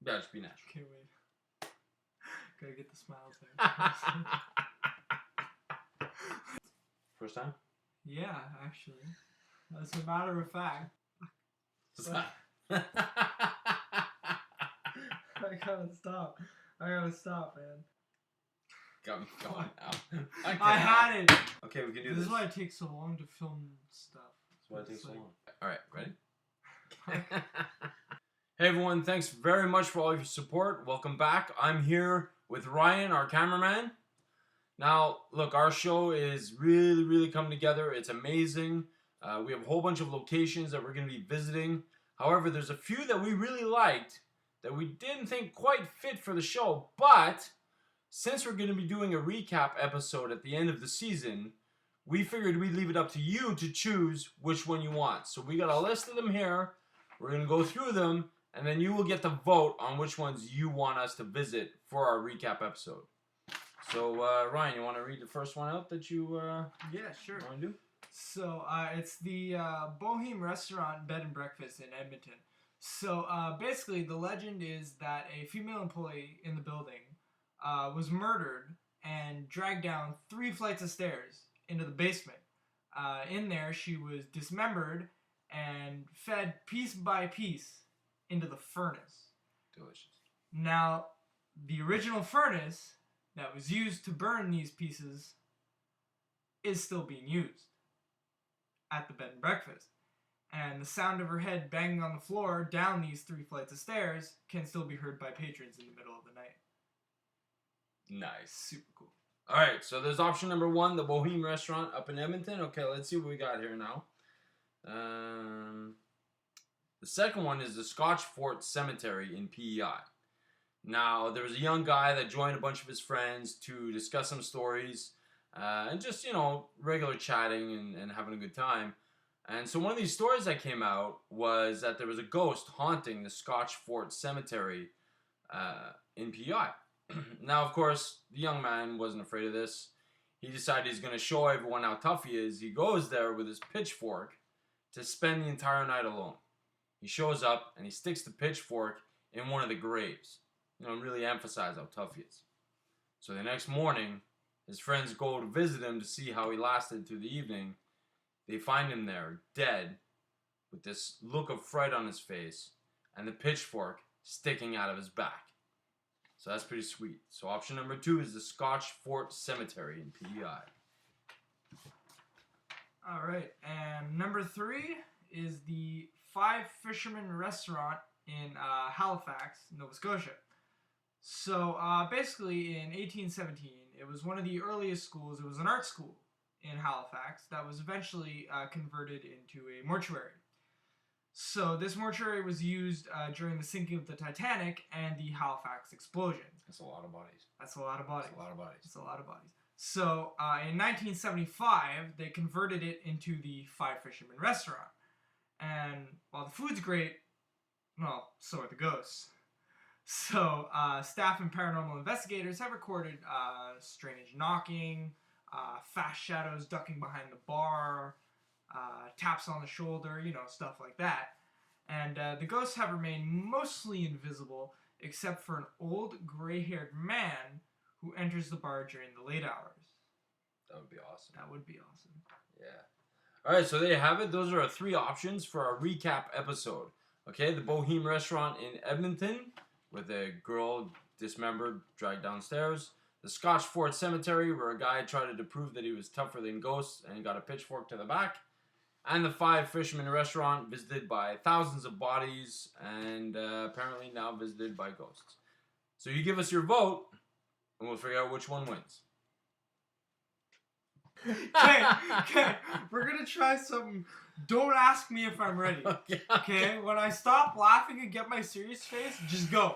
Yeah, just be natural. Okay, wait. Gotta get the smiles there. First time? Yeah, actually. As a matter of fact. Stop. I gotta stop. Man. Come on now. I had it. Okay, we can do This this. is why it takes so long to film stuff. That's why it takes so long. Alright, ready? Hey everyone, thanks very much for all your support. Welcome back. I'm here with Ryan, our cameraman. Now, look, our show is really coming together. It's amazing. We have a whole bunch of locations that we're going to be visiting. However, there's a few that we really liked that we didn't think quite fit for the show. But since we're going to be doing a recap episode at the end of the season, we figured we'd leave it up to you to choose which one you want. So we got a list of them here. We're going to go through them, and then you will get to vote on which ones you want us to visit for our recap episode. So, Ryan, you want to read the first one out that you yeah, sure. want to do? So, it's the Boheme Restaurant Bed and Breakfast in Edmonton. So, basically, the legend is that a female employee in the building was murdered and dragged down 3 flights of stairs into the basement. In there, she was dismembered and fed piece by piece into the furnace. Delicious. Now, the original furnace that was used to burn these pieces is still being used at the bed and breakfast. And the sound of her head banging on the floor down these 3 flights of stairs can still be heard by patrons in the middle of the night. Nice. Super cool. Alright, so there's option number 1, the Boheme Restaurant up in Edmonton. Okay, let's see what we got here now. The second one is the Scotch Fort Cemetery in PEI. Now, there was a young guy that joined a bunch of his friends to discuss some stories and just, regular chatting and having a good time. And so one of these stories that came out was that there was a ghost haunting the Scotch Fort Cemetery in PEI. Now, of course, the young man wasn't afraid of this. He decided he's going to show everyone how tough he is. He goes there with his pitchfork to spend the entire night alone. He shows up and he sticks the pitchfork in one of the graves. Really emphasize how tough he is. So the next morning, his friends go to visit him to see how he lasted through the evening. They find him there, dead, with this look of fright on his face, and the pitchfork sticking out of his back. So that's pretty sweet. So option number 2 is the Scotch Fort Cemetery in PEI. Alright, and number 3 is the Five Fishermen Restaurant in Halifax, Nova Scotia. So, basically, in 1817, it was one of the earliest schools. It was an art school in Halifax that was eventually converted into a mortuary. So, this mortuary was used during the sinking of the Titanic and the Halifax explosion. That's a lot of bodies. That's a lot of bodies. That's a lot of bodies. That's a lot of bodies. So, in 1975, they converted it into the Five Fishermen Restaurant. And while the food's great, well, so are the ghosts. So, staff and paranormal investigators have recorded strange knocking, fast shadows ducking behind the bar, taps on the shoulder, stuff like that. And the ghosts have remained mostly invisible, except for an old gray-haired man who enters the bar during the late hours. That would be awesome. That would be awesome. Yeah. Alright, so there you have it. Those are our 3 options for our recap episode. Okay, the Boheme Restaurant in Edmonton, with a girl dismembered, dragged downstairs. The Scotch Fort Cemetery, where a guy tried to prove that he was tougher than ghosts and he got a pitchfork to the back. And the Five Fishermen Restaurant, visited by thousands of bodies and apparently now visited by ghosts. So you give us your vote, and we'll figure out which one wins. Okay, we're gonna try something. Don't ask me if I'm ready. Okay, when I stop laughing and get my serious face, just go.